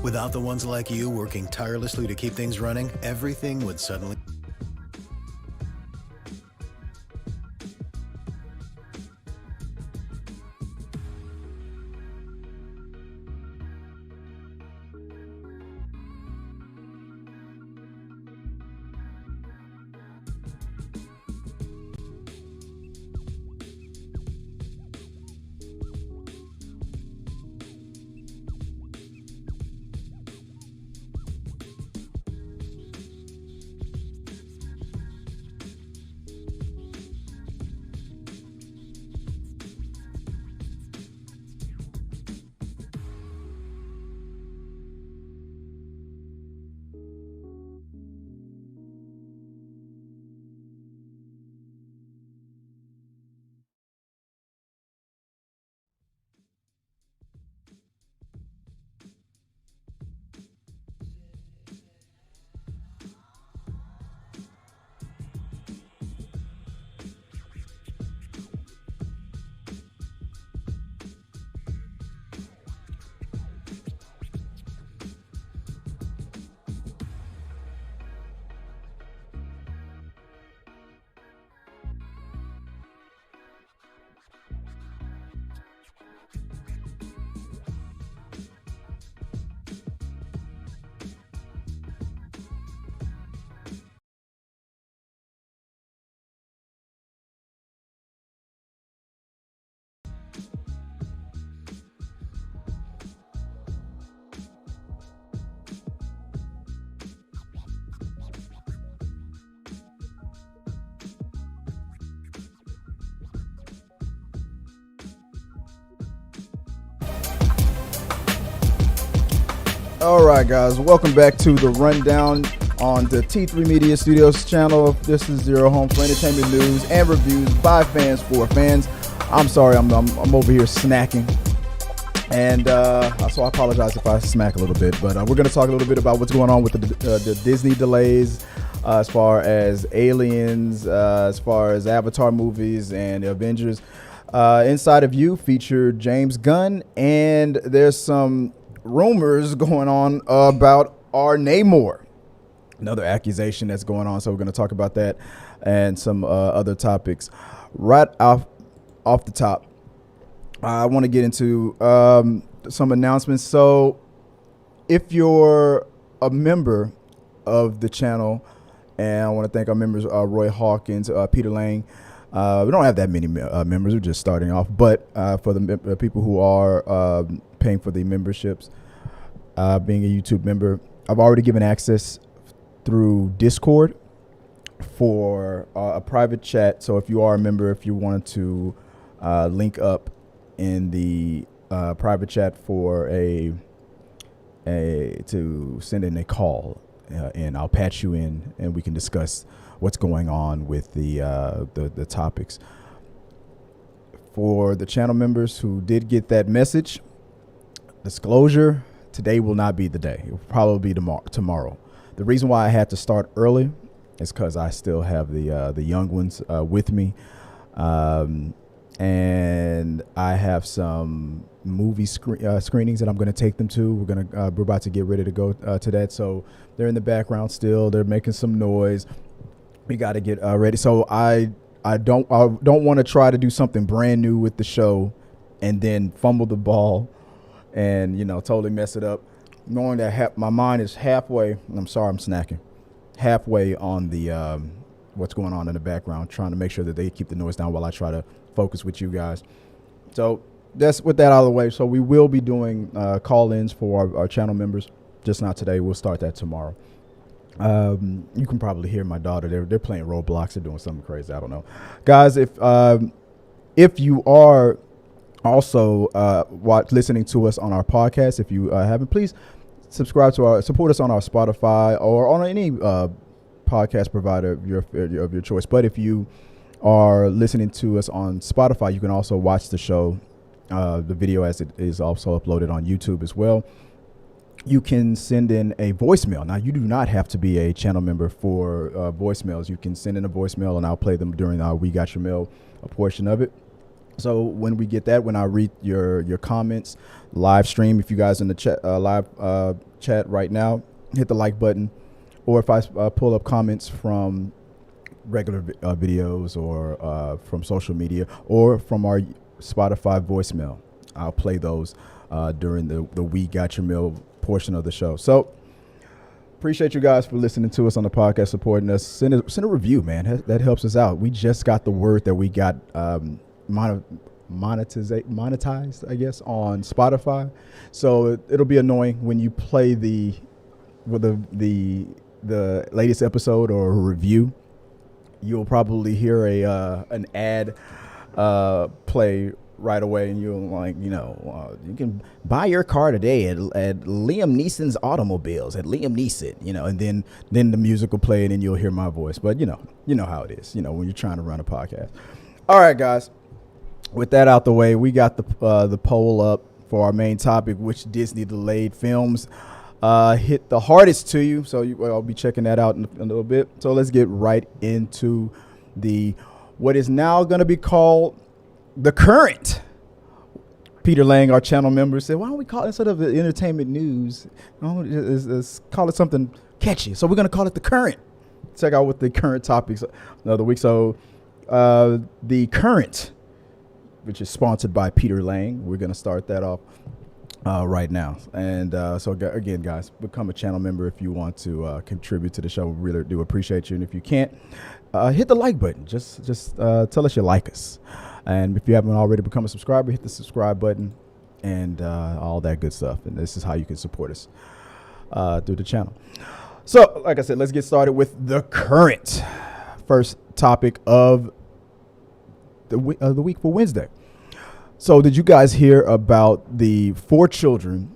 Without the ones like you working tirelessly to keep things running, everything would suddenly... All right, guys, welcome back to the Rundown on the T3 Media Studios channel. This is your home for entertainment news and reviews by fans for fans. I'm sorry, I'm over here snacking, and so I apologize if I smack a little bit. But we're going to talk a little bit about what's going on with the Disney delays as far as Aliens, as far as Avatar movies and Avengers. Inside of You featured James Gunn, and there's some rumors going on about our Namor, another accusation that's going on. So we're going to talk about that and some other topics. Right off the top, I want to get into some announcements. So if you're a member of the channel, and I want to thank our members, Roy Hawkins, Peter Lang. We don't have that many members. We're just starting off. But for the people who are paying for the memberships, being a YouTube member, I've already given access through Discord for a private chat. So if you are a member, if you wanted to link up in the private chat for to send in a call, and I'll patch you in, and we can discuss what's going on with the topics. For the channel members who did get that message, disclosure, today will not be the day. It will probably be tomorrow. The reason why I had to start early is because I still have the young ones with me, and I have some movie screenings that I'm going to take them to. We're about to get ready to go to that, so they're in the background still. They're making some noise. We got to get ready. So I don't want to try to do something brand new with the show and then fumble the ball and totally mess it up, knowing that my mind is halfway. I'm sorry, I'm snacking. Halfway on the what's going on in the background, trying to make sure that they keep the noise down while I try to focus with you guys. So that's with that out of the way. So we will be doing call-ins for our channel members, just not today. We'll start that tomorrow. You can probably hear my daughter. They're playing Roblox. They're doing something crazy. I don't know, guys. If you are also listening to us on our podcast, if you haven't, please support us on our Spotify or on any podcast provider of your choice. But if you are listening to us on Spotify, you can also watch the show, the video, as it is also uploaded on YouTube as well. You can send in a voicemail. Now, you do not have to be a channel member for voicemails. You can send in a voicemail, and I'll play them during our We Got Your Mail, a portion of it. So when we get that, when I read your comments, live stream, if you guys in the chat, live chat right now, hit the like button. Or if I pull up comments from regular videos or from social media or from our Spotify voicemail, I'll play those during the We Got Your Mail portion of the show. So appreciate you guys for listening to us on the podcast, supporting us. Send a review, man. That helps us out. We just got the word that we got monetized, I guess, on Spotify. So it'll be annoying when you play the latest episode or a review. You'll probably hear an ad play right away, and you'll you can buy your car today at Liam Neeson's Automobiles at Liam Neeson, and then the music will play, and then you'll hear my voice. But you know how it is, when you're trying to run a podcast. All right, guys. With that out the way, we got the poll up for our main topic, which Disney delayed films hit the hardest to you. So I'll be checking that out in a little bit. So let's get right into what is now going to be called the current. Peter Lang, our channel member, said, why don't we call it, instead of the entertainment news, let's call it something catchy. So we're going to call it the current. Check out what the current topics of the week. So the current, which is sponsored by Peter Lang. We're going to start that off right now. And so again, guys, become a channel member if you want to contribute to the show. We really do appreciate you. And if you can't, hit the like button. Just tell us you like us. And if you haven't already become a subscriber, hit the subscribe button and all that good stuff. And this is how you can support us through the channel. So, like I said, let's get started with the current first topic of the week for Wednesday. So did you guys hear about the 4 children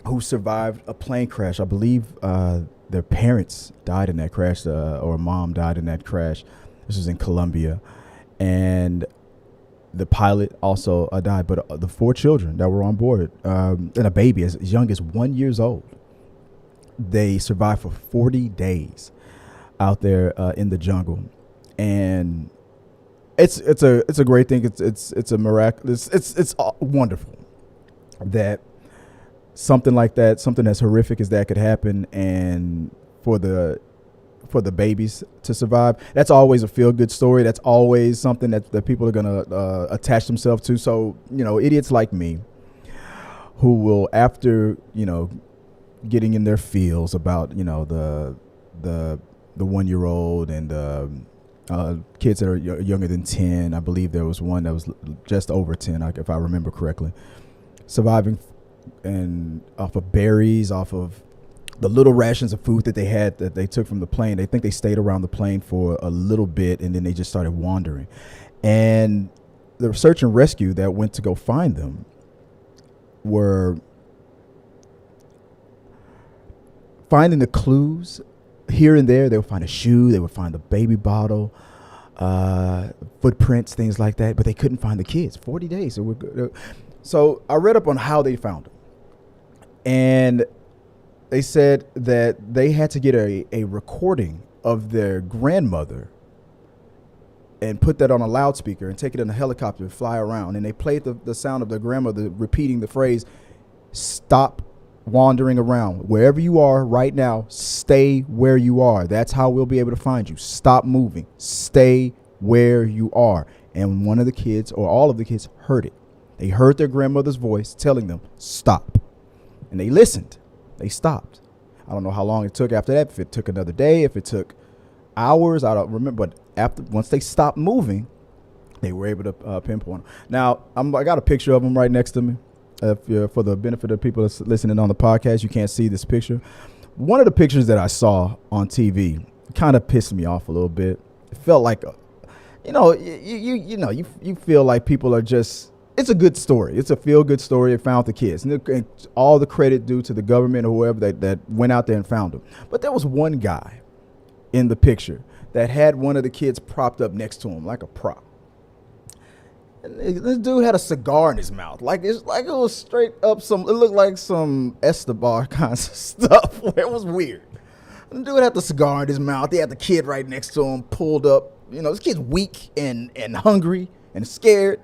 who survived a plane crash? I believe their parents died in that crash, or mom died in that crash. This was in Colombia. And the pilot also died. But the 4 children that were on board, and a baby as young as 1 year old, they survived for 40 days out there in the jungle. And it's a great thing. It's a miraculous. It's wonderful that something like that, something as horrific as that, could happen, and for the babies to survive. That's always a feel good story. That's always something that people are gonna attach themselves to. So idiots like me, who will, after getting in their feels about the 1 year old and kids that are younger than 10. I believe there was one that was just over 10, if I remember correctly, surviving and off of berries, off of the little rations of food that they had that they took from the plane. They think they stayed around the plane for a little bit, and then they just started wandering. And the search and rescue that went to go find them were finding the clues here and there. They would find a shoe, they would find a baby bottle, footprints, things like that, but they couldn't find the kids. 40 days. So I read up on how they found them, and they said that they had to get a recording of their grandmother and put that on a loudspeaker and take it in a helicopter and fly around. And they played the sound of their grandmother repeating the phrase, "Stop wandering around. Wherever you are right now, stay where you are. That's how we'll be able to find you. Stop moving. Stay where you are." And one of the kids, or all of the kids, heard it. They heard their grandmother's voice telling them, "Stop." And they listened. They stopped. I don't know how long it took after that, if it took another day, if it took hours, I don't remember. But once they stopped moving, they were able to pinpoint them. Now, I got a picture of them right next to me. For the benefit of people that's listening on the podcast, you can't see this picture. One of the pictures that I saw on TV kind of pissed me off a little bit. It felt like, you feel like people are just, it's a good story. It's a feel-good story. They found the kids. And all the credit due to the government or whoever that went out there and found them. But there was one guy in the picture that had one of the kids propped up next to him like a prop. And this dude had a cigar in his mouth. It was straight up it looked like some Escobar kinds of stuff. It was weird. And the dude had the cigar in his mouth. He had the kid right next to him, pulled up. This kid's weak and hungry and scared.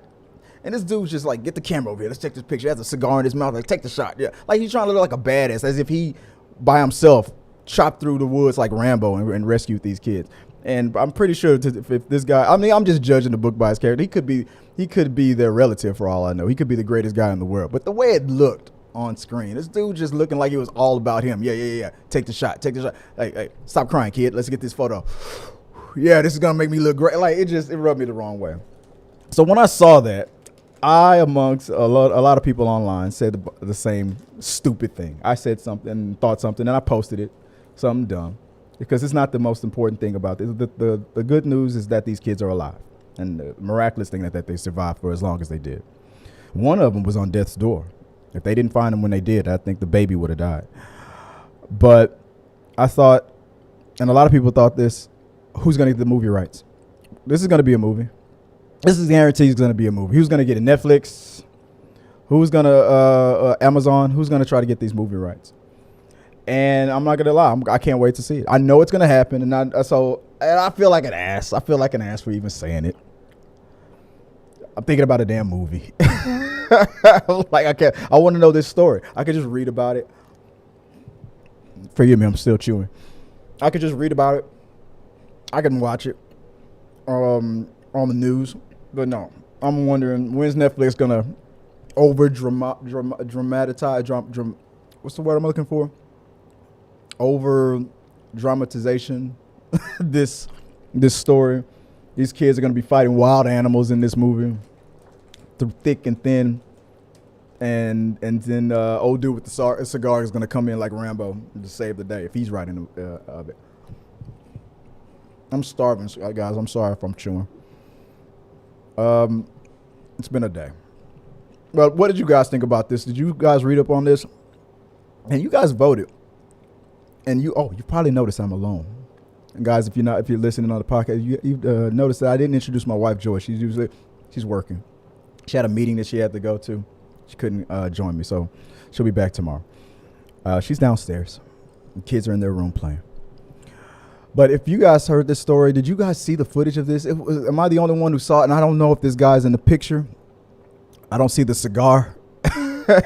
And this dude's just like, get the camera over here. Let's take this picture. He has a cigar in his mouth. Like, take the shot. Yeah. Like, he's trying to look like a badass, as if he, by himself, chopped through the woods like Rambo and rescued these kids. And I'm pretty sure if this guy, I mean, I'm just judging the book by his character. He could be their relative for all I know. He could be the greatest guy in the world. But the way it looked on screen, this dude just looking like it was all about him. Yeah. Take the shot. Hey, stop crying, kid. Let's get this photo. Yeah, this is gonna make me look great. Like, it rubbed me the wrong way. So when I saw that, I, amongst a lot of people online, said the same stupid thing. I said something, thought something, and I posted it. Something dumb, because it's not the most important thing about this. The good news is that these kids are alive, and the miraculous thing that they survived for as long as they did. One of them was on death's door. If they didn't find him when they did, I think the baby would have died. But I thought, and a lot of people thought this, who's going to get the movie rights? This is going to be a movie. This is guaranteed going to be a movie. Who's going to get it? Netflix? Who's going to Amazon? Who's going to try to get these movie rights? And I'm not gonna lie, I can't wait to see it. I know it's gonna happen, and I feel like an ass. I feel like an ass for even saying it. I'm thinking about a damn movie. Like, I want to know this story. I could just read about it. Forgive me, I'm still chewing. I could just read about it. I can watch it on the news, but no. I'm wondering, when's Netflix gonna dramatize? What's the word I'm looking for? Over dramatization this story. These kids are going to be fighting wild animals in this movie through thick and thin, and then old dude with the cigar is going to come in like Rambo to save the day if he's writing of it. I'm starving, guys. I'm sorry if I'm chewing. It's been a day. Well, what did you guys think about this? Did you guys read up on this? And you guys voted. And you probably noticed I'm alone. And guys, if you're listening on the podcast, you've noticed that I didn't introduce my wife, Joy. She's working. She had a meeting that she had to go to. She couldn't join me, so she'll be back tomorrow. She's downstairs. The kids are in their room playing. But if you guys heard this story, did you guys see the footage of this? Am I the only one who saw it? And I don't know if this guy's in the picture. I don't see the cigar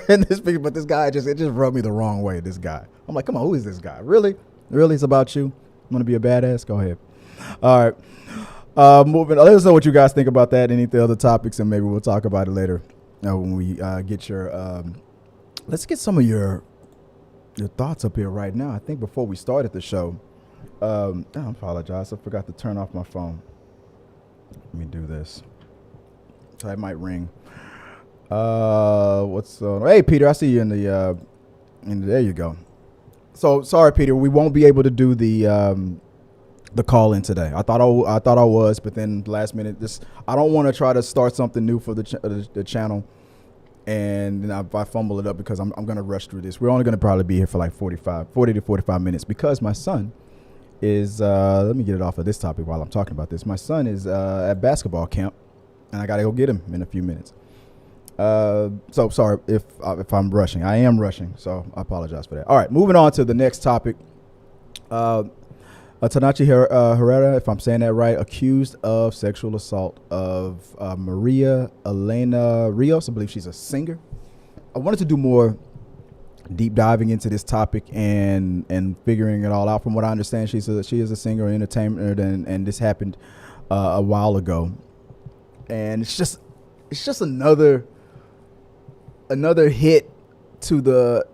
in this picture, but this guy it just rubbed me the wrong way. This guy. I'm like, come on, who is this guy? Really? It's about you? Want to be a badass? Go ahead. All right. Moving. Let us know what you guys think about that and any of the other topics, and maybe we'll talk about it later when we get your. Let's get some of your thoughts up here right now. I think before we started the show, I apologize. I forgot to turn off my phone. Let me do this. So it might ring. Hey, Peter, I see you in the. There you go. So sorry, Peter, we won't be able to do the call in today. I thought I was, but then last minute, I don't want to try to start something new for the channel, and then I fumble it up because I'm gonna rush through this. We're only gonna probably be here for like 40 to 45 minutes because my son is. Let me get it off of this topic while I'm talking about this. My son is at basketball camp, and I gotta go get him in a few minutes. So sorry if I'm rushing. I am rushing, so I apologize for that. All right, moving on to the next topic. Tenoch Huerta, if I'm saying that right, accused of sexual assault of Maria Elena Rios. I believe she's a singer. I wanted to do more deep diving into this topic and figuring it all out. From what I understand, she is a singer and entertainer, and this happened a while ago, and it's just another hit to the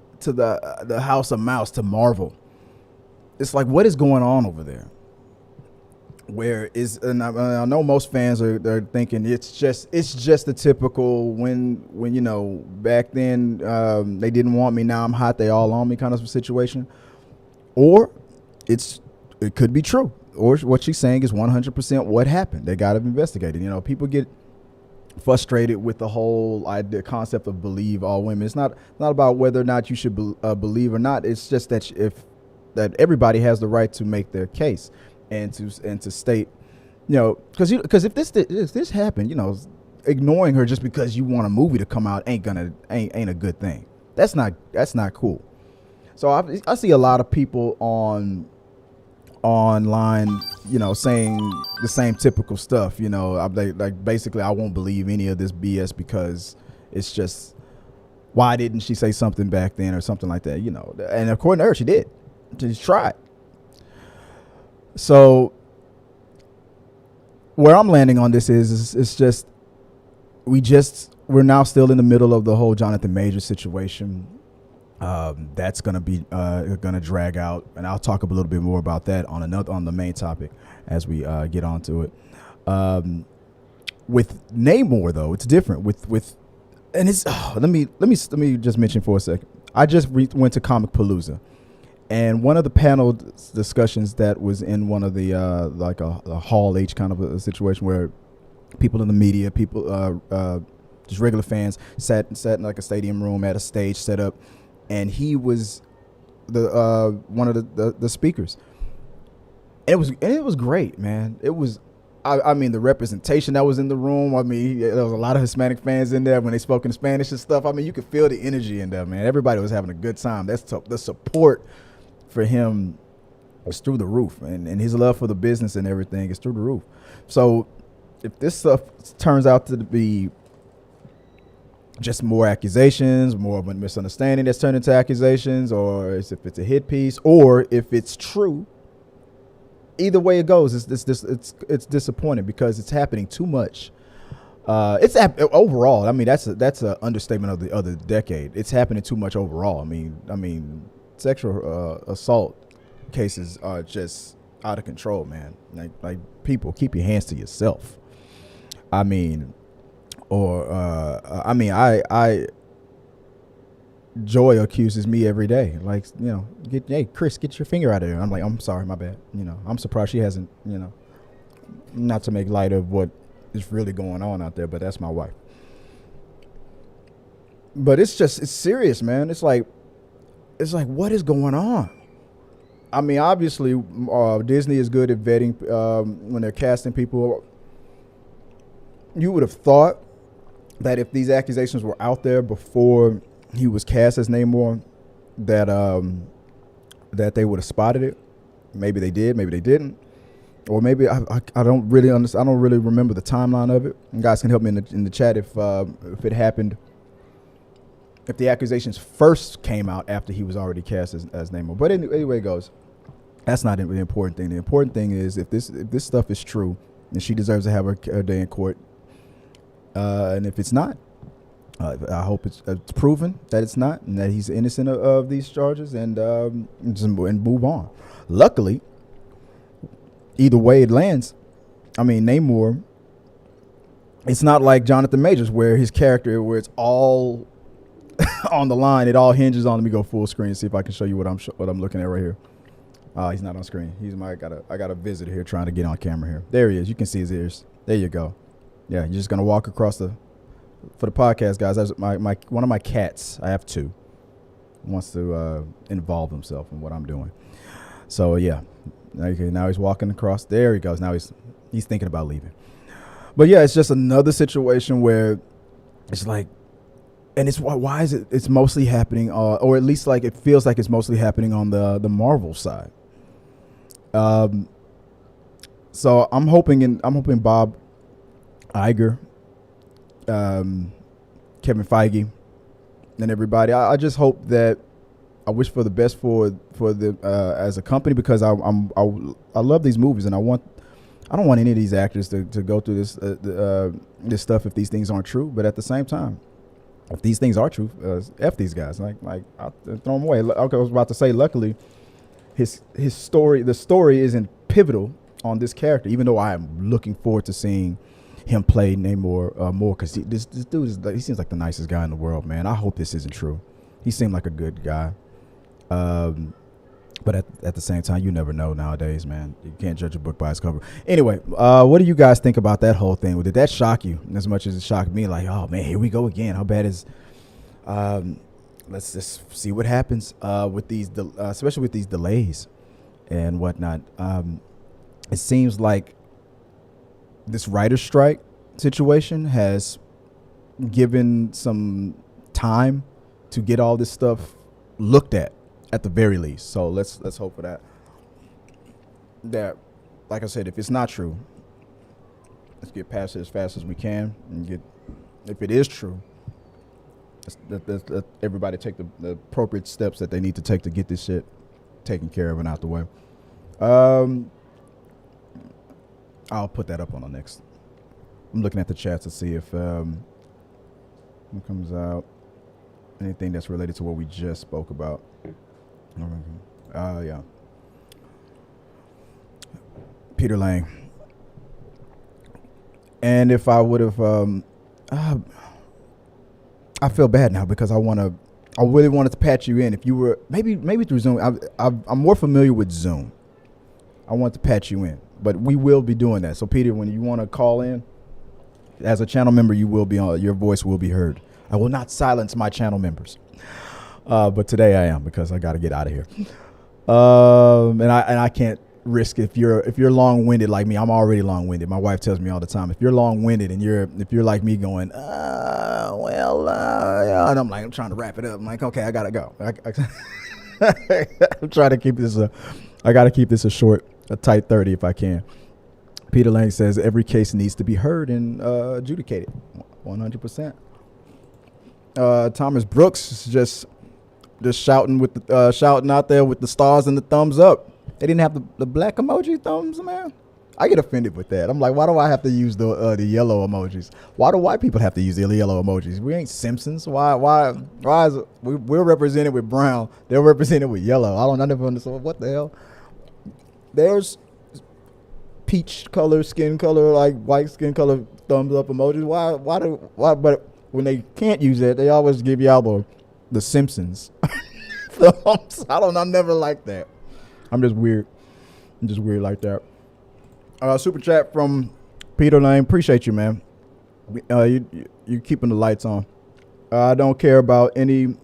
House of Mouse, to Marvel. It's like, what is going on over there? And I know most fans are thinking it's just the typical when back then they didn't want me, now I'm hot, they all on me kind of situation, or it could be true, or what she's saying is 100% what happened. They got to investigate it. People get frustrated with the whole concept of believe all women. It's not about whether or not you should believe or not. It's just that everybody has the right to make their case and to state, because if this happened, ignoring her just because you want a movie to come out ain't a good thing. That's not cool. So I see a lot of people online saying the same typical stuff. I'm like basically, I won't believe any of this BS because it's just, why didn't she say something back then or something like that? And according to her, she did. She tried. So where I'm landing on this is it's just we're now still in the middle of the whole Jonathan Majors situation. That's gonna drag out, and I'll talk a little bit more about that on the main topic as we get onto it. With Namor though, it's different. And it's let me just mention for a second. I just went to Comic Palooza, and one of the panel discussions that was in one of the like a Hall H kind of a situation where people in the media, just regular fans sat in like a stadium room at a stage set up, and he was the one of the speakers. It was great, man. It was. I mean, the representation that was in the room. I mean, there was a lot of Hispanic fans in there when they spoke in Spanish and stuff. I mean, you could feel the energy in there, man. Everybody was having a good time. The support for him was through the roof, and his love for the business and everything is through the roof. So if this stuff turns out to be just more accusations, more of a misunderstanding that's turned into accusations, or if it's a hit piece, or if it's true, either way it goes, it's disappointing because it's happening too much. Overall. I mean, that's an understatement of the decade. It's happening too much overall. I mean, sexual assault cases are just out of control, man. Like people, keep your hands to yourself. I mean, Joy accuses me every day, like, hey Chris, get your finger out of there. I'm like, I'm sorry, my bad. I'm surprised she hasn't, not to make light of what is really going on out there, but that's my wife. But it's serious, man. It's like what is going on? I mean, obviously Disney is good at vetting when they're casting people. You would have thought that if these accusations were out there before he was cast as Namor, that they would have spotted it. Maybe they did, maybe they didn't, or maybe I don't really understand. I don't really remember the timeline of it. You guys can help me in the chat if it happened, if the accusations first came out after he was already cast as Namor. But anyway it goes. That's not the important thing. The important thing is if this stuff is true, then she deserves to have her day in court. And if it's not, I hope it's proven that it's not, and that he's innocent of these charges, and move on. Luckily, either way it lands, I mean, Namor, it's not like Jonathan Majors where his character, where it's all on the line, it all hinges on. Let me go full screen and see if I can show you what I'm looking at right here. He's not on screen. I got a visitor here trying to get on camera here. There he is. You can see his ears. There you go. Yeah, you're just gonna walk across for the podcast, guys. That's one of my cats. I have two. Wants to involve himself in what I'm doing. So yeah, okay, now he's walking across. There he goes. Now he's thinking about leaving. But yeah, it's just another situation where it's like, and it's why is it? It's mostly happening, or at least like it feels like it's mostly happening on the Marvel side. So I'm hoping Bob Iger, Kevin Feige, and everybody. I just hope that, I wish for the best for the as a company, because I love these movies, and I don't want any of these actors to go through this stuff if these things aren't true. But at the same time, if these things are true, F these guys. Like I'll throw them away. Okay, I was about to say, luckily, the story isn't pivotal on this character, even though I am looking forward to seeing him play Namor more, because this dude he seems like the nicest guy in the world, man. I hope this isn't true. He seemed like a good guy, but at the same time, you never know nowadays, man. You can't judge a book by its cover. Anyway, what do you guys think about that whole thing? Did that shock you as much as it shocked me? Like, oh man, here we go again. How bad is? Let's just see what happens with these, especially with these delays and whatnot. It seems like this writer's strike situation has given some time to get all this stuff looked at the very least. So let's hope for that like I said, if it's not true, let's get past it as fast as we can, and if it is true, let everybody take the appropriate steps that they need to take to get this shit taken care of and out the way. I'll put that up on the next. I'm looking at the chat to see if what comes out. Anything that's related to what we just spoke about. Yeah. Peter Lang. And if I would have, I feel bad now because I really wanted to patch you in. If you were maybe through Zoom, I'm more familiar with Zoom. I want to patch you in, but we will be doing that. So Peter, when you want to call in as a channel member, you will be on. Your voice will be heard. I will not silence my channel members, but today I am because I got to get out of here. And I can't risk if you're long-winded like me. I'm already long-winded. My wife tells me all the time, if you're long-winded and if you're like me going, yeah, and I'm trying to wrap it up. I'm like, okay, I gotta go. I'm trying to keep this I gotta keep this a tight 30 if I can. Peter Lang says every case needs to be heard and adjudicated. 100%. Thomas Brooks is just shouting shouting out there with the stars and the thumbs up. They didn't have the black emoji thumbs, man. I get offended with that. I'm like, why do I have to use the yellow emojis? Why do white people have to use the yellow emojis? We ain't Simpsons. Why is it, we're represented with brown? They're represented with yellow. I never understand what the hell. There's peach color, skin color, like white skin color thumbs up emojis. Why? But when they can't use that, they always give y'all the Simpsons thumbs. I'm never like that. I'm just weird. Like that. Super chat from Peter Lane. Appreciate you, man. You keeping the lights on. I don't care about any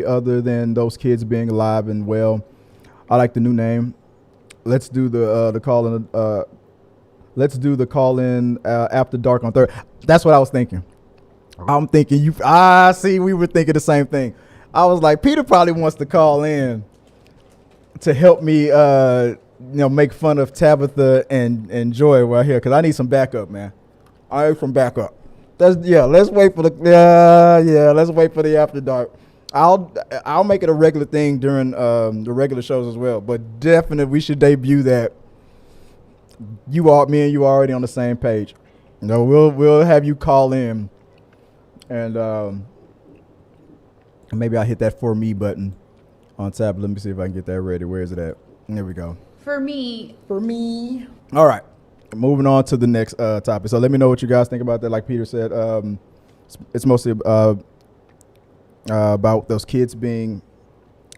other than those kids being alive and well. I like the new name. Let's do the call in. Let's do the call in after dark on Thursday. That's what I was thinking. I'm thinking you. See, we were thinking the same thing. I was like, Peter probably wants to call in to help me, make fun of Tabitha and Joy right here, because I need some backup, man. I need some backup. Let's wait for let's wait for the after dark. I'll make it a regular thing during the regular shows as well, but definitely we should debut that. Me and you are already on the same page. We'll have you call in, and maybe I'll hit that for me button on tab. Let me see if I can get that ready. Where is it at? There we go. For me. All right. Moving on to the next topic. So let me know what you guys think about that. Like Peter said, it's mostly about those kids being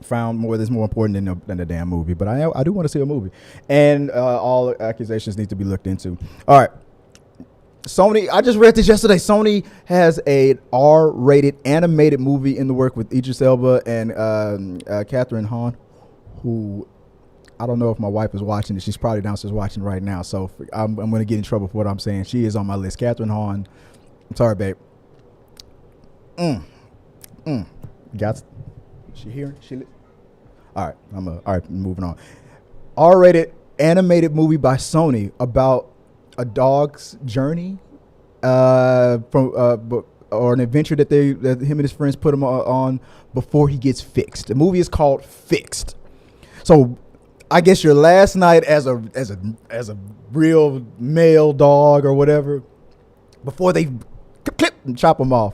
found more. That's more important than the damn movie. But I do want to see a movie. And all accusations need to be looked into. All right. Sony, I just read this yesterday. Sony has a R-rated animated movie in the work with Idris Elba and Kathryn Hahn, who I don't know if my wife is watching it. She's probably downstairs watching right now. So I'm going to get in trouble for what I'm saying. She is on my list. Kathryn Hahn. I'm sorry, babe. Got she here? All right. All right. Moving on. R-rated animated movie by Sony about a dog's journey or an adventure that him and his friends put him on before he gets fixed. The movie is called Fixed. So I guess your last night as a real male dog or whatever, before they clip and chop him off,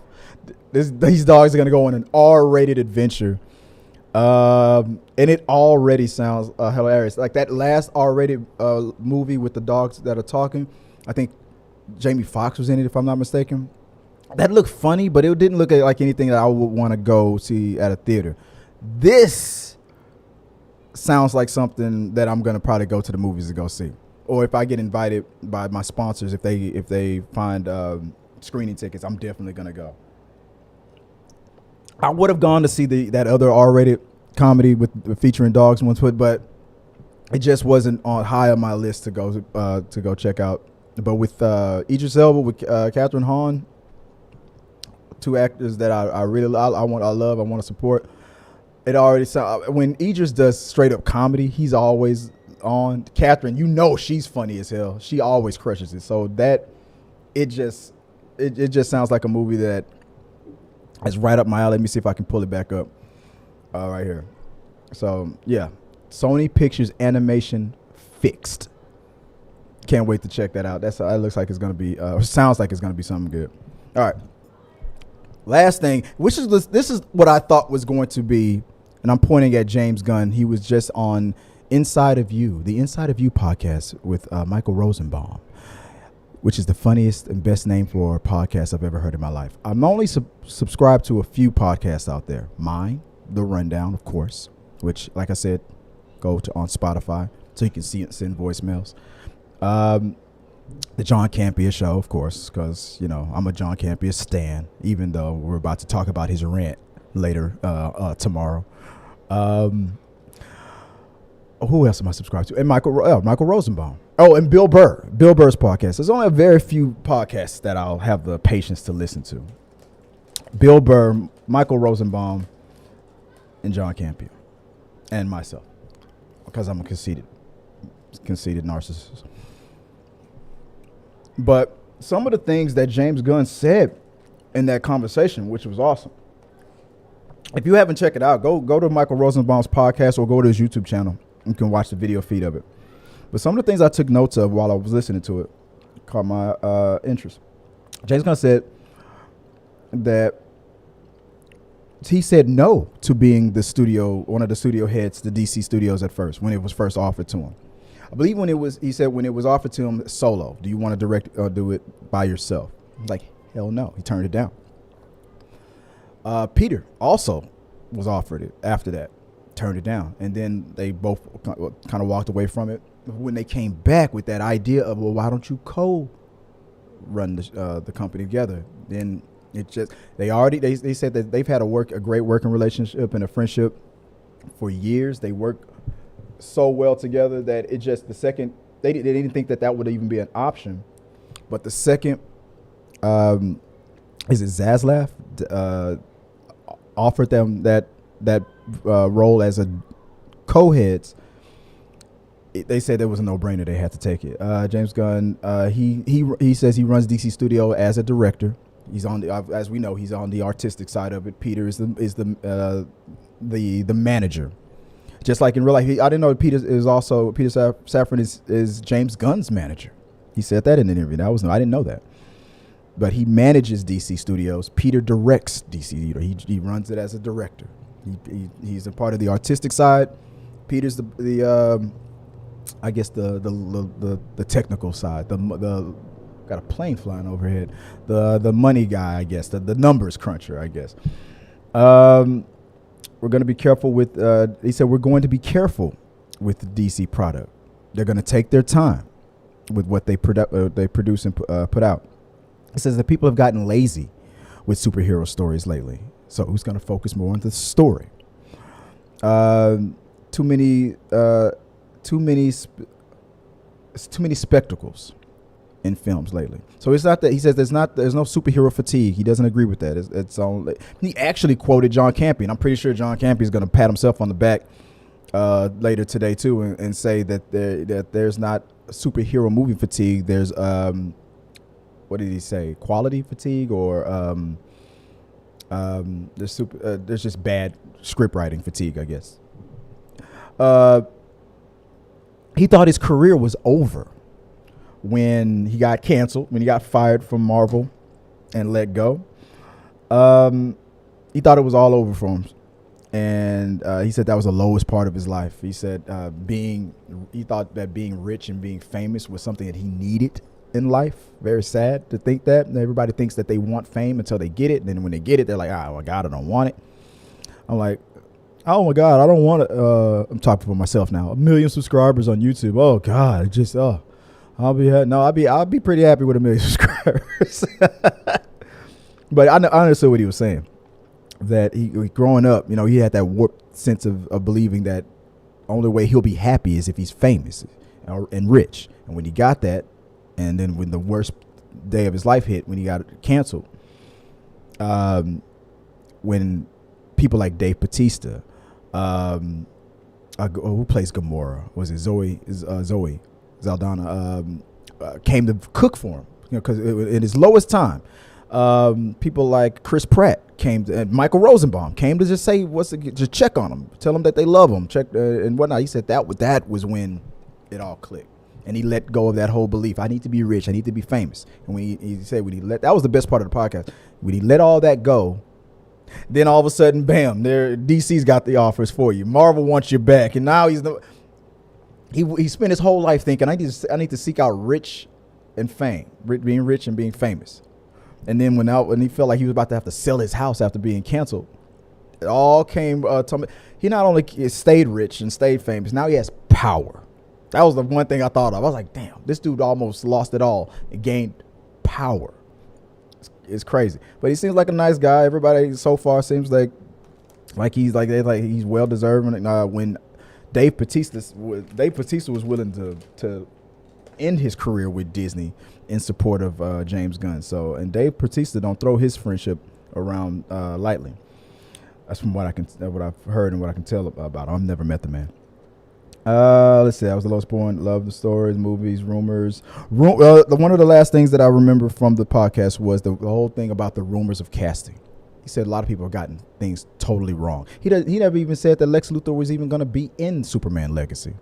these dogs are gonna go on an R-rated adventure. And it already sounds hilarious. Like that last R-rated movie with the dogs that are talking. I think Jamie Foxx was in it, if I'm not mistaken. That looked funny, but it didn't look like anything that I would want to go see at a theater. This sounds like something that I'm gonna probably go to the movies to go see, or if I get invited by my sponsors, if they find screening tickets, I'm definitely gonna go. I would have gone to see that other R-rated comedy with featuring dogs once, but it just wasn't on high on my list to go check out. But with Idris Elba, with Kathryn Hahn, two actors that I really want to support. It already sounds, when Idris does straight up comedy, he's always on. Kathryn, you know she's funny as hell. She always crushes it. So that it just sounds like a movie that is right up my alley. Let me see if I can pull it back up. Right here. So yeah, Sony Pictures Animation Fixed. Can't wait to check that out. That looks like it's gonna be. Sounds like it's gonna be something good. All right. Last thing, this is what I thought was going to be, and I'm pointing at James Gunn. He was just on Inside of You, the Inside of You podcast with Michael Rosenbaum, which is the funniest and best name for a podcast I've ever heard in my life. I'm only subscribed to a few podcasts out there. Mine, The Rundown, of course, which, like I said, go to on Spotify so you can see it, send voicemails. The John Campea show, of course, because, you know, I'm a John Campea stan, even though we're about to talk about his rant later tomorrow. Who else am I subscribed to? And Michael Rosenbaum. Oh, and Bill Burr. Bill Burr's podcast. There's only a very few podcasts that I'll have the patience to listen to. Bill Burr, Michael Rosenbaum, and John Campea. And myself. Because I'm a conceited narcissist. But some of the things that James Gunn said in that conversation, which was awesome. If you haven't checked it out, go to Michael Rosenbaum's podcast or go to his YouTube channel. You can watch the video feed of it. But some of the things I took notes of while I was listening to it caught my interest. James Gunn said that he said no to being one of the studio heads, the DC studios at first, when it was first offered to him. I believe when it was offered to him solo, do you want to direct or do it by yourself? Like, hell no. He turned it down. Peter also was offered it after that, turned it down. And then they both kind of walked away from it. When they came back with that idea of, well, why don't you co-run the company together? Then it just, they said that they've had a great working relationship and a friendship for years. They work so well together that it just, the second they didn't think that would even be an option, but the second is it Zaslav offered them that role as a co-heads, they said there was a no-brainer. They had to take it. James Gunn, he says he runs DC Studio as a director. He's on the, as we know, he's on the artistic side of it. Peter is the manager. Just like in real life, I didn't know Peter Safran is James Gunn's manager. He said that in an interview. I didn't know that. But he manages DC Studios. Peter directs DC. He runs it as a director. He's a part of the artistic side. Peter's the technical side. Got a plane flying overhead. The money guy, I guess. The numbers cruncher, I guess. We're going to be careful with, he said, we're going to be careful with the DC product. They're going to take their time with what they produce and put out. He says that people have gotten lazy with superhero stories lately. So who's going to focus more on the story? Too many spectacles in films lately. So it's not that he says there's no superhero fatigue. He doesn't agree with that. It's only, he actually quoted John Campea, and I'm pretty sure John Campea is going to pat himself on the back later today too, and say that there's not superhero movie fatigue. There's what did he say? Quality fatigue, or there's just bad script writing fatigue, I guess. He thought his career was over when he got canceled, when he got fired from Marvel and let go. He thought it was all over for him. And he said that was the lowest part of his life. He said he thought that being rich and being famous was something that he needed in life. Very sad to think that. Everybody thinks that they want fame until they get it. And then when they get it, they're like, oh my God, I don't want it. I'm like, oh my God, I don't want it. I'm talking for myself now. 1 million subscribers on YouTube. Oh God, I'll be pretty happy with 1 million subscribers. But I understood what he was saying. That he growing up, he had that warped sense of believing that only way he'll be happy is if he's famous and rich. And when he got that, and then when the worst day of his life hit, when he got canceled, when people like Dave Bautista, who plays Gamora? Was it Zoe Saldana? Came to cook for him, because in his lowest time. People like Chris Pratt came to, and Michael Rosenbaum came to just say just check on him, tell him that they love him, check and whatnot. He said that was when it all clicked, and he let go of that whole belief. I need to be rich, I need to be famous. And when he said that was the best part of the podcast. When he let all that go, then all of a sudden, bam! DC's got the offers for you. Marvel wants you back, and now he spent his whole life thinking I need to seek out rich and fame, being rich and being famous. And then when he felt like he was about to have to sell his house after being canceled, it all came to me. He not only stayed rich and stayed famous, now he has power. That was the one thing I thought of. I was like, damn, this dude almost lost it all and gained power. It's crazy. But he seems like a nice guy. Everybody so far seems like he's well deserved. When Dave Bautista was willing to end his career with Disney in support of James Gunn. So, and Dave Bautista don't throw his friendship around lightly. That's from what I've heard and what I can tell about him. I've never met the man. Let's see. I was the lowest point. Love the stories, movies, rumors. One of the last things that I remember from the podcast was the whole thing about the rumors of casting. He said a lot of people have gotten things totally wrong. He never even said that Lex Luthor was even going to be in Superman Legacy.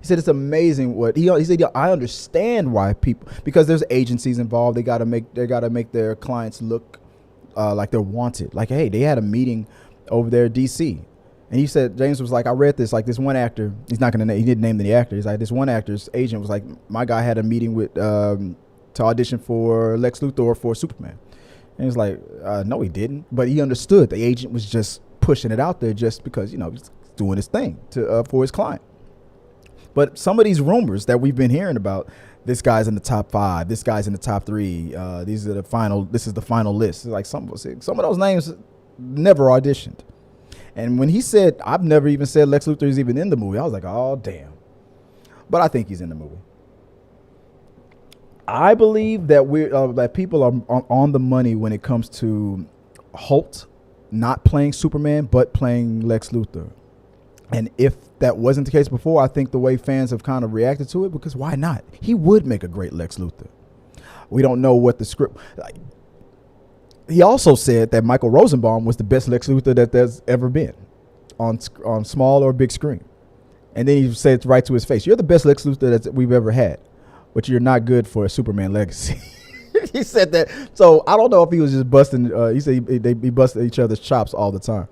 He said it's amazing what he said. I understand why people, because there's agencies involved. They got to make their clients look like they're wanted. Like, hey, they had a meeting over there at DC, and he said James was like, I read this, like this one actor. He didn't name the actor. He's like, this one actor's agent was like, my guy had a meeting with to audition for Lex Luthor for Superman, and he's like, no, he didn't. But he understood the agent was just pushing it out there just because he's doing his thing for his client. But some of these rumors that we've been hearing about, this guy's in the top 5, this guy's in the top 3, this is the final list. It's like some of those names never auditioned. And when he said, I've never even said Lex Luthor is even in the movie, I was like, oh, damn. But I think he's in the movie. I believe that that people are on the money when it comes to Holt not playing Superman, but playing Lex Luthor. And if that wasn't the case before, I think the way fans have kind of reacted to it, because why not? He would make a great Lex Luthor. We don't know what the script. He also said that Michael Rosenbaum was the best Lex Luthor that there's ever been on small or big screen. And then he said right to his face, "You're the best Lex Luthor that we've ever had, but you're not good for a Superman Legacy." He said that. So I don't know if he was just busting. He said he busted each other's chops all the time.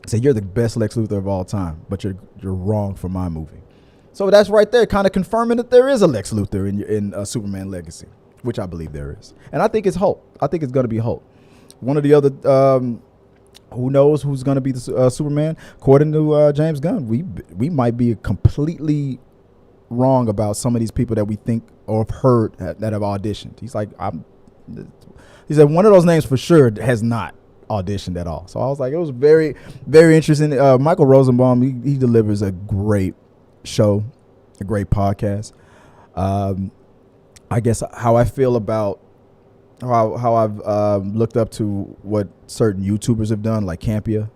Say, you're the best Lex Luthor of all time, but you're wrong for my movie. So that's right there, kind of confirming that there is a Lex Luthor in Superman Legacy, which I believe there is. And I think it's Holt. I think it's going to be Holt. One of the other, who knows who's going to be the Superman? According to James Gunn, we might be completely wrong about some of these people that we think or have heard that have auditioned. He's like, he said one of those names for sure has not auditioned at all. So I was like, it was very, very interesting. Michael Rosenbaum, he delivers a great show, a great podcast. I guess how I feel about how I've looked up to what certain YouTubers have done, like Campia.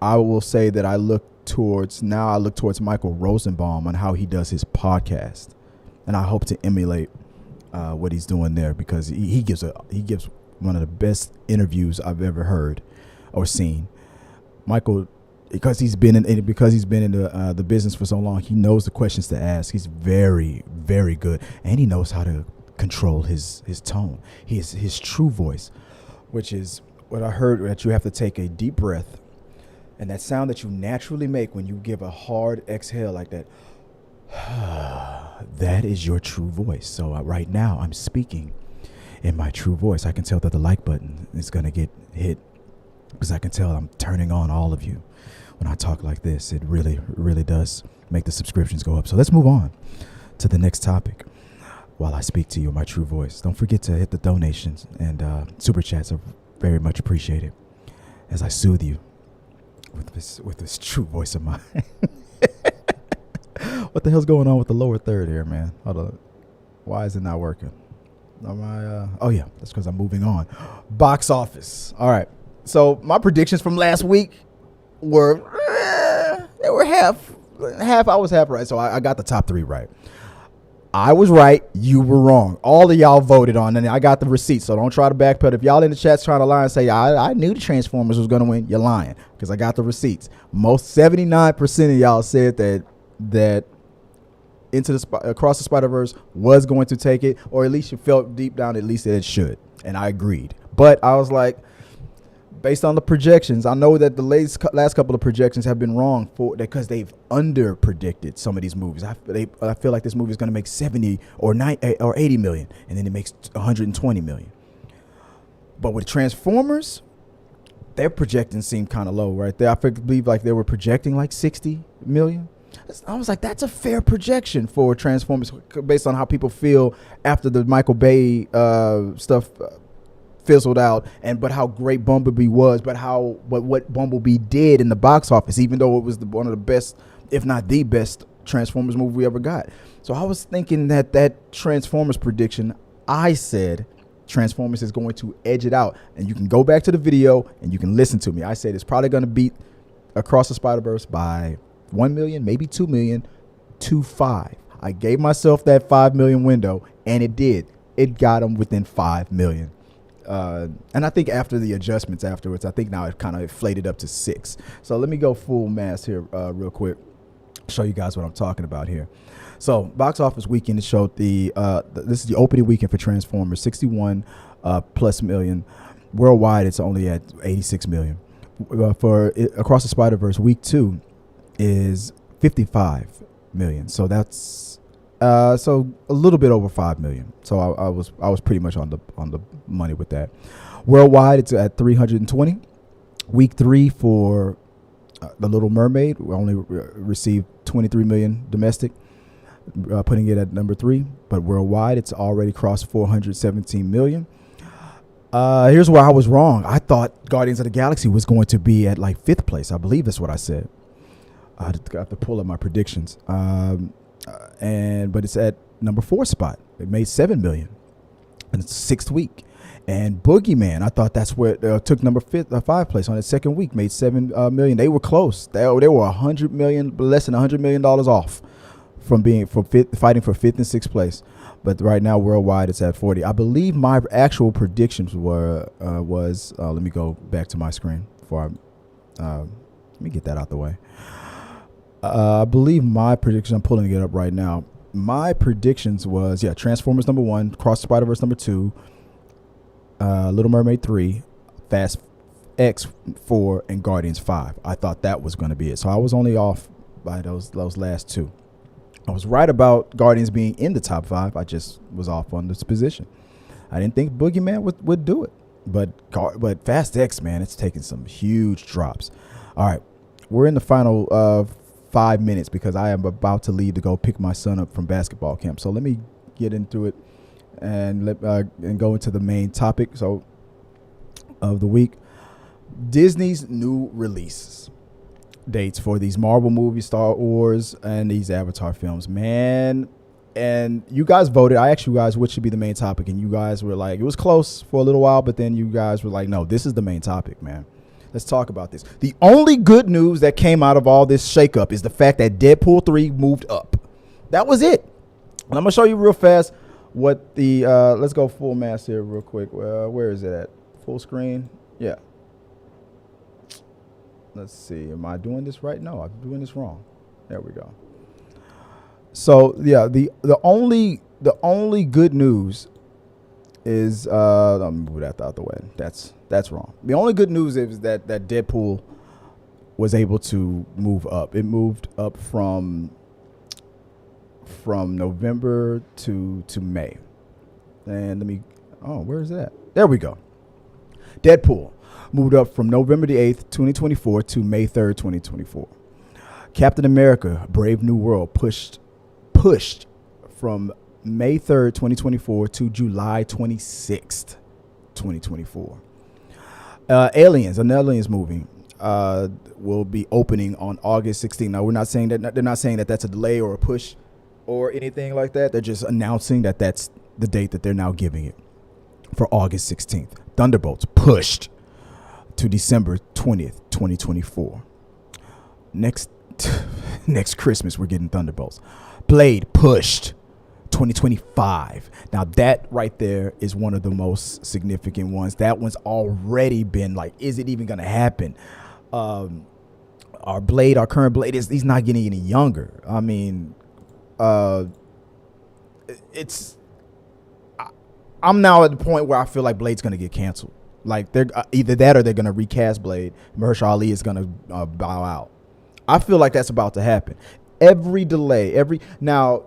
I will say that I look towards Michael Rosenbaum on how he does his podcast, and I hope to emulate what he's doing there, because he gives one of the best interviews I've ever heard or seen. Michael, because he's been in the business for so long, he knows the questions to ask. He's very, very good, and he knows how to control his tone, his true voice, which is what I heard, that you have to take a deep breath, and that sound that you naturally make when you give a hard exhale like that. That is your true voice. So right now I'm speaking in my true voice. I can tell that the like button is going to get hit, because I can tell I'm turning on all of you when I talk like this. It really, really does make the subscriptions go up. So let's move on to the next topic while I speak to you in my true voice. Don't forget to hit the donations, and super chats are very much appreciated as I soothe you with this true voice of mine. What the hell's going on with the lower third here, man? Hold on. Why is it not working? Oh yeah, that's because I'm moving on. Box office. All right. So my predictions from last week were they were half I was half right. So I got the top 3 right. I was right. You were wrong. All of y'all voted on, and I got the receipts. So don't try to backpedal. If y'all in the chat's trying to lie and say, I knew the Transformers was going to win, you're lying, because I got the receipts. 79% of y'all said that Across the Spider-Verse was going to take it, or at least you felt deep down at least that it should. And I agreed. But I was like, based on the projections, I know that the last couple of projections have been wrong because they've under predicted some of these movies. I feel like this movie is going to make 70 or 90 or 80 million, and then it makes 120 million. But with Transformers, their projections seem kind of low right there. I believe like they were projecting like 60 million. I was like, that's a fair projection for Transformers based on how people feel after the Michael Bay stuff fizzled out, but how great Bumblebee was, but what Bumblebee did in the box office, even though it was one of the best, if not the best, Transformers movie we ever got. So I was thinking that Transformers prediction, I said Transformers is going to edge it out, and you can go back to the video and you can listen to me. I said it's probably going to beat Across the Spider-Verse by 1 million, maybe 2 million, to 5. I gave myself that 5 million window, and it did. It got them within 5 million. And I think after the adjustments afterwards, I think now it kind of inflated up to 6. So let me go full mass here real quick, show you guys what I'm talking about here. So box office weekend, it showed this is the opening weekend for Transformers, 61 plus million. Worldwide, it's only at 86 million. Across the Spider-Verse, week 2 is 55 million. So that's so a little bit over 5 million. So I was pretty much on the money with that. Worldwide, it's at 320. Week 3 for The Little Mermaid, we only received 23 million domestic, putting it at number 3. But worldwide, it's already crossed 417 million. Here's where I was wrong. I thought Guardians of the Galaxy was going to be at like 5th place. I believe that's what I said. I have to pull up my predictions. But it's at number 4 spot. It made 7 million, and it's 6th week. And Boogeyman, I thought that's where it took number 5 place on its 2nd week, made 7 million. They were close. They were less than $100 million off from fighting for 5th and 6th place. But right now, worldwide, it's at 40. I believe my actual predictions was let me go back to my screen before let me get that out the way. I believe my prediction, I'm pulling it up right now. My predictions was, Transformers number 1, Cross the Spider-Verse number 2, Little Mermaid 3, Fast X 4, and Guardians 5. I thought that was going to be it. So I was only off by those last 2. I was right about Guardians being in the top 5. I just was off on this position. I didn't think Boogeyman would do it. But Fast X, man, it's taking some huge drops. All right, we're in the final 5 minutes because I am about to leave to go pick my son up from basketball camp. So let me get into it and go into the main topic of the week. Disney's new releases dates for these Marvel movies, Star Wars, and these Avatar films, man. And you guys voted. I asked you guys what should be the main topic, and you guys were like, it was close for a little while, but then you guys were like, no, this is the main topic, man. Let's talk about this. The only good news that came out of all this shakeup is the fact that Deadpool 3 moved up. That was it. And I'm going to show you real fast what the, let's go full mass here real quick. Where is it at? Full screen? Yeah. Let's see. Am I doing this right? No, I'm doing this wrong. There we go. So, yeah, the only good news is, let me move that out the way. That's wrong. The only good news is that Deadpool was able to move up. It moved up from November to May. And where is that? There we go. Deadpool moved up from November the 8th, 2024 to May 3rd, 2024. Captain America, Brave New World pushed from May 3rd, 2024 to July 26th, 2024. Aliens, an Aliens movie, will be opening on August 16th. Now, they're not saying that that's a delay or a push or anything like that. They're just announcing that that's the date that they're now giving it for August 16th. Thunderbolts pushed to December 20th, 2024. Next Next Christmas, we're getting Thunderbolts. Blade pushed 2025. Now, that right there is one of the most significant ones. That one's already been like, is it even going to happen? Our current Blade, he's not getting any younger. I mean, I'm now at the point where I feel like Blade's going to get canceled. Like, they're either that or they're going to recast Blade. Mahershala Ali is going to bow out. I feel like that's about to happen. Every delay, now,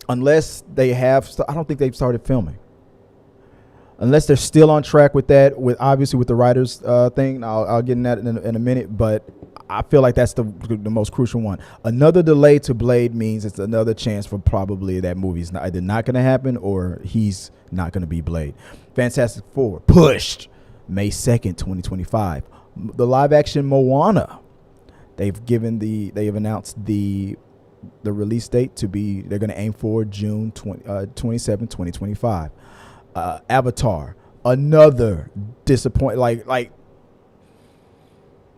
unless they have, I don't think they've started filming. Unless they're still on track with that, obviously with the writers thing. I'll get in that in a minute, but I feel like that's the most crucial one. Another delay to Blade means it's another chance for probably that movie's either not going to happen or he's not going to be Blade. Fantastic Four pushed May 2nd, 2025. The live action Moana, they've announced the release date to be, they're going to aim for June 27, 2025. Avatar, another disappointment. Like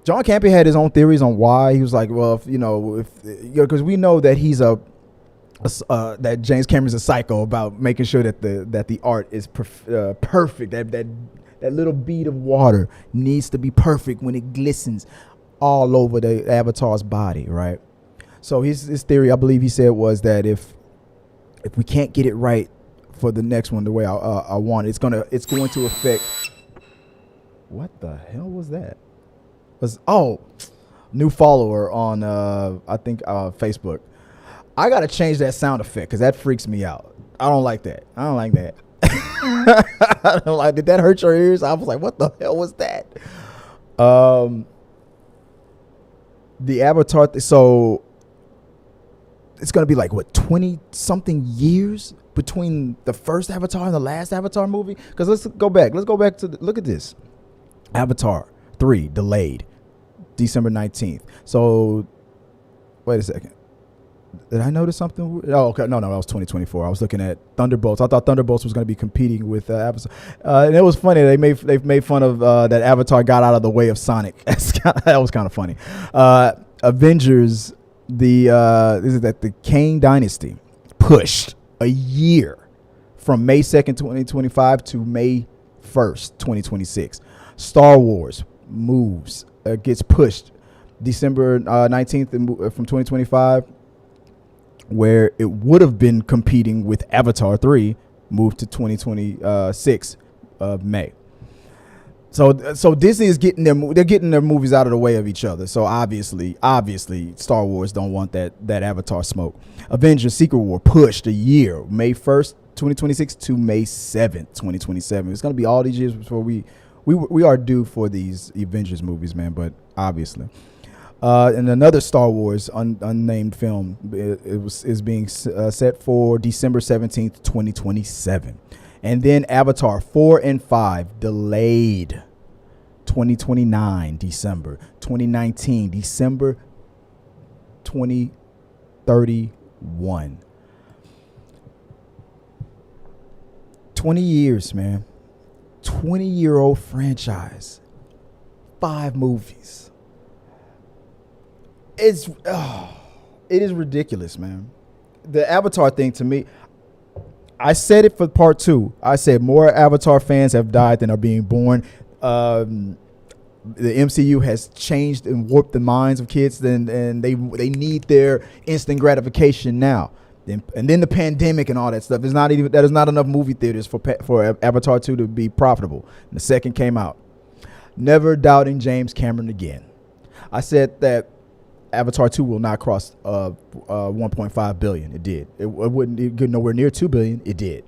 John Campea had his own theories on why. He was like, well, because we know that he's that James Cameron's a psycho about making sure that the art is perfect. That little bead of water needs to be perfect when it glistens all over the Avatar's body, right? So his theory, I believe he said, was that if we can't get it right for the next one the way I want, it's going to affect. What the hell was that? New follower on I think Facebook. I gotta change that sound effect because that freaks me out. I don't like that. I don't like. Did that hurt your ears? I was like, what the hell was that? The Avatar. So it's gonna be like what, 20 something years between the first Avatar and the last Avatar movie? Because let's go back to look at this. Avatar 3 delayed December 19th. So wait a second. Did I notice something? Oh, okay. No, that was 2024. I was looking at Thunderbolts. I thought Thunderbolts was going to be competing with Avatar. And it was funny. They've made fun of that Avatar got out of the way of Sonic. That was kind of funny. Avengers, the Kang Dynasty pushed a year from May 2nd, 2025 to May 1st, 2026. Star Wars gets pushed December 19th from 2025, where it would have been competing with Avatar 3, moved to 2026 of May. So Disney is getting their movies out of the way of each other. So obviously Star Wars don't want that Avatar smoke. Avengers Secret War pushed a year, May 1st, 2026 to May 7th, 2027. It's going to be all these years before we are due for these Avengers movies, man, but obviously. And another Star Wars unnamed film is being set for December 17th, 2027. And then Avatar 4 and 5 delayed 2029 December, 2019 December 2031. 20 years, man. 20-year-old franchise. 5 movies. It is ridiculous, man. The Avatar thing, to me, I said it for part 2. I said more Avatar fans have died than are being born. The MCU has changed and warped the minds of kids, and they need their instant gratification now. And then the pandemic and all that stuff. There's not enough movie theaters for Avatar 2 to be profitable. And the second came out. Never doubting James Cameron again. I said that Avatar 2 will not cross 1.5 billion. It did. It wouldn't get nowhere near 2 billion. It did. It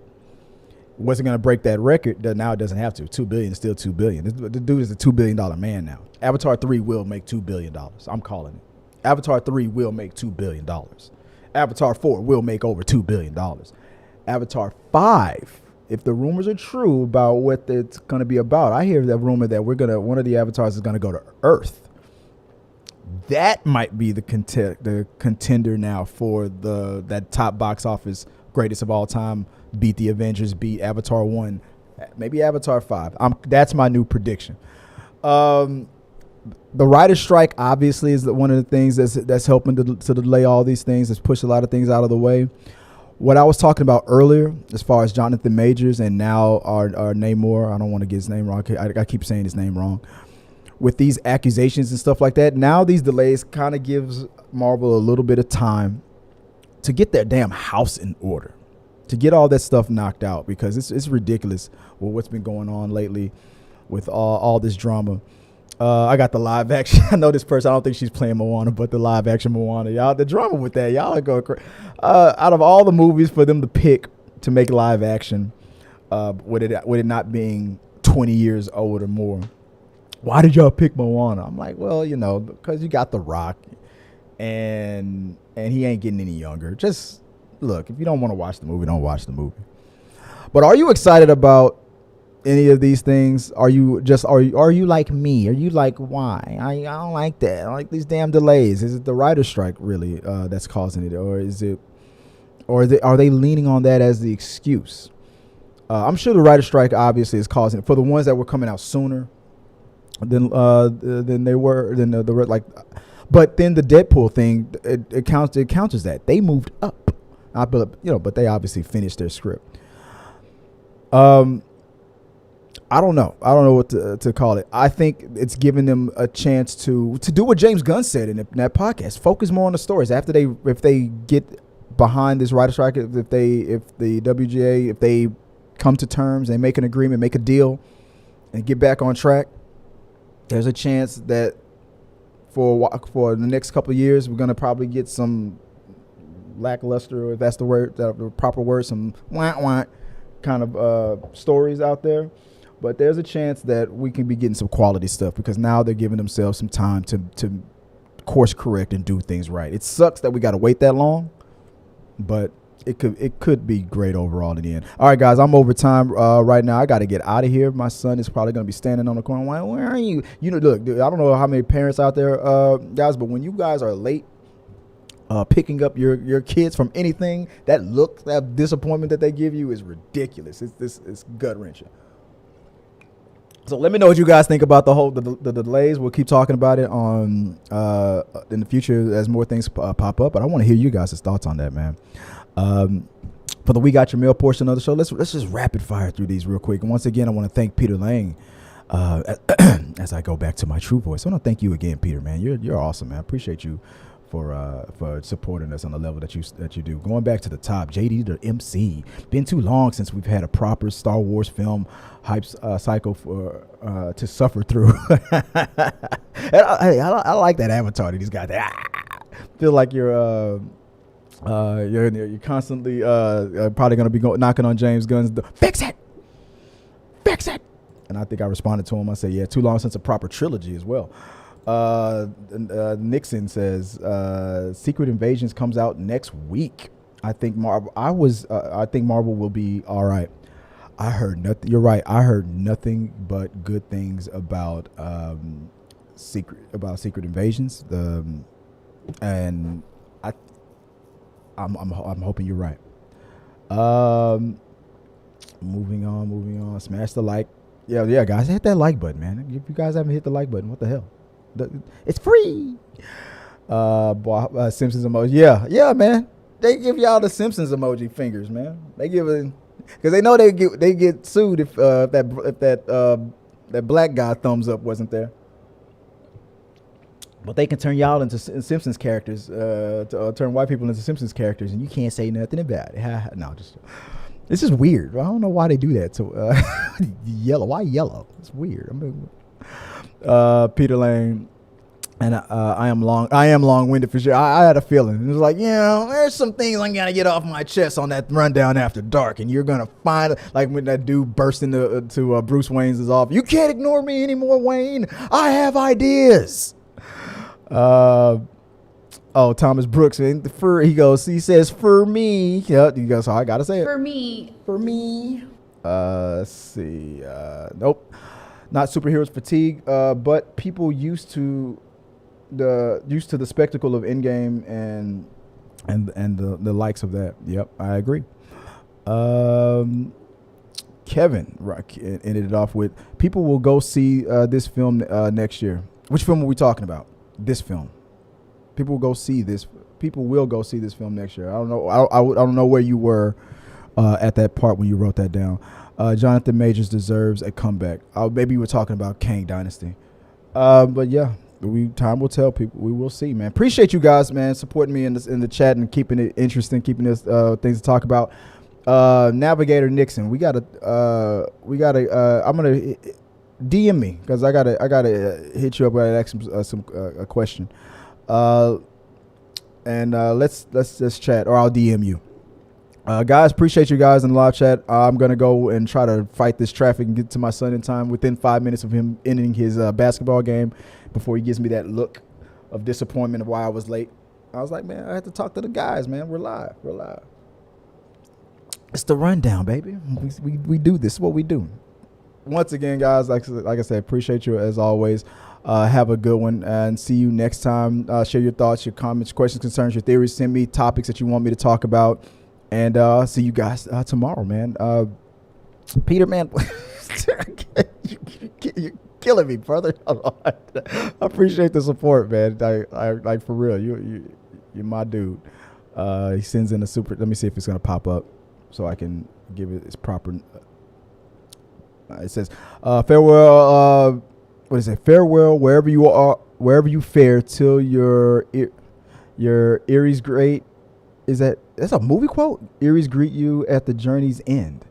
wasn't going to break that record. Now it doesn't have to. 2 billion is still 2 billion. The dude is a $2 billion man now. Avatar 3 will make $2 billion. I'm calling it. Avatar 3 will make $2 billion. Avatar 4 will make over $2 billion. Avatar 5, if the rumors are true about what it's going to be about, I hear that rumor that one of the avatars is going to go to Earth. That might be the contender now for that top box office greatest of all time. Beat the Avengers, beat Avatar 1, maybe Avatar 5. That's my new prediction. the writer's strike obviously is one of the things that's helping to delay all these things. That's pushed a lot of things out of the way. What I was talking about earlier, as far as Jonathan Majors and now our Namor, I don't want to get his name wrong. I keep saying his name wrong. With these accusations and stuff like that, now these delays kind of gives Marvel a little bit of time to get their damn house in order, to get all that stuff knocked out, because it's ridiculous with what's been going on lately with all this drama. I got the live action. I know this person. I don't think she's playing Moana, but the live action Moana. Y'all, the drama with that. Y'all are going crazy. Out of all the movies for them to pick to make live action, with it not being 20 years old or more, why did y'all pick Moana? I'm like, well, because you got The Rock, and he ain't getting any younger. Just look, if you don't want to watch the movie, don't watch the movie. But are you excited about any of these things? Are you like me? Are you like, why? I don't like that. I don't like these damn delays. Is it the writer's strike really that's causing it, or are they leaning on that as the excuse? I'm sure the writer's strike obviously is causing it for the ones that were coming out sooner than they were. But then the Deadpool thing, it counters that they moved up. But they obviously finished their script. I don't know what to call it. I think it's giving them a chance to do what James Gunn said in that podcast. Focus more on the stories. If they get behind this writer strike, if the WGA, if they come to terms, they make an agreement, make a deal, and get back on track, there's a chance that for the next couple of years, we're going to probably get some lackluster, or if that's the proper word, some wah kind of stories out there. But there's a chance that we can be getting some quality stuff, because now they're giving themselves some time to course correct and do things right. It sucks that we got to wait that long, but it could be great overall in the end. All right, guys, I'm over time right now. I got to get out of here. My son is probably going to be standing on the corner. Where are you? Look, dude, I don't know how many parents out there, guys, but when you guys are late picking up your kids from anything, that disappointment that they give you is ridiculous. It's gut wrenching. So let me know what you guys think about the delays. We'll keep talking about it on in the future as more things pop up. But I want to hear you guys' thoughts on that, man. For the We Got Your Mail portion of the show, let's just rapid fire through these real quick. And once again, I want to thank Peter Lang as I go back to my true voice. I want to thank you again, Peter, man. You're awesome, man. I appreciate you for supporting us on the level that you do. Going back to the top, JD the MC. Been too long since we've had a proper Star Wars film hype cycle to suffer through. I like that avatar that he's got there. Feel like you're constantly probably going to be knocking on James Gunn's door. Fix it. And I think I responded to him. I said, yeah, too long since a proper trilogy as well. Nixon says Secret Invasions comes out next week. I think Marvel will be all right. I heard nothing. You're right. I heard nothing but good things about Secret Invasions. And I'm hoping you're right. Moving on. Smash the like. Yeah, guys, hit that like button, man. If you guys haven't hit the like button, what the hell? It's free. Simpsons emoji. Yeah, man. They give y'all the Simpsons emoji fingers, man. They give it because they know they get sued if that black guy thumbs up wasn't there. But they can turn y'all into Simpsons characters, turn white people into Simpsons characters, and you can't say nothing about it. No, this is weird. I don't know why they do that. So yellow. Why yellow? It's weird. Peter Lane, and I am long-winded for sure. I had a feeling. It was like, there's some things I gotta get off my chest on that rundown after dark, and you're gonna find, like when that dude burst into Bruce Wayne's office. You can't ignore me anymore, Wayne. I have ideas. Thomas Brooks, he says for me. Yeah, he goes, so I gotta say it. For me. Let's see. Nope. Not superheroes fatigue, but people used to the spectacle of Endgame and the likes of that. Yep, I agree. Kevin ended it off with, people will go see this film next year. Which film are we talking about? This film. People will go see this. People will go see this film next year. I don't know. I don't know where you were at that part when you wrote that down. Jonathan Majors deserves a comeback. Maybe you were talking about Kang Dynasty. But yeah, time will tell. People, we will see, man. Appreciate you guys, man, supporting me in the chat and keeping it interesting, keeping us things to talk about. Navigator Nixon, we gotta. I'm gonna DM me because I gotta hit you up. I ask a question. Let's just chat, or I'll DM you. Guys, appreciate you guys in the live chat. I'm going to go and try to fight this traffic and get to my son in time within 5 minutes of him ending his basketball game before he gives me that look of disappointment of why I was late. I was like, man, I had to talk to the guys, man. We're live. It's the rundown, baby. We do this. It's what we do. Once again, guys, like I said, appreciate you as always. Have a good one and see you next time. Share your thoughts, your comments, questions, concerns, your theories. Send me topics that you want me to talk about. And I'll see you guys tomorrow, man. Peter, man, you're killing me, brother. I appreciate the support, man. I like for real. You're my dude. He sends in a super. Let me see if it's gonna pop up so I can give it its proper. It says farewell. What is it? Farewell wherever you are, wherever you fare till your Erie's great. That's a movie quote? Erie's greet you at the journey's end.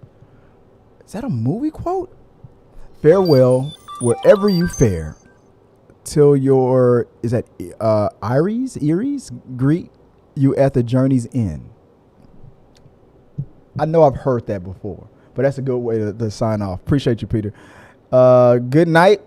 Is that a movie quote? Farewell wherever you fare till your, is that Erie's greet you at the journey's end. I know I've heard that before, but that's a good way to sign off. Appreciate you, Peter. Good night.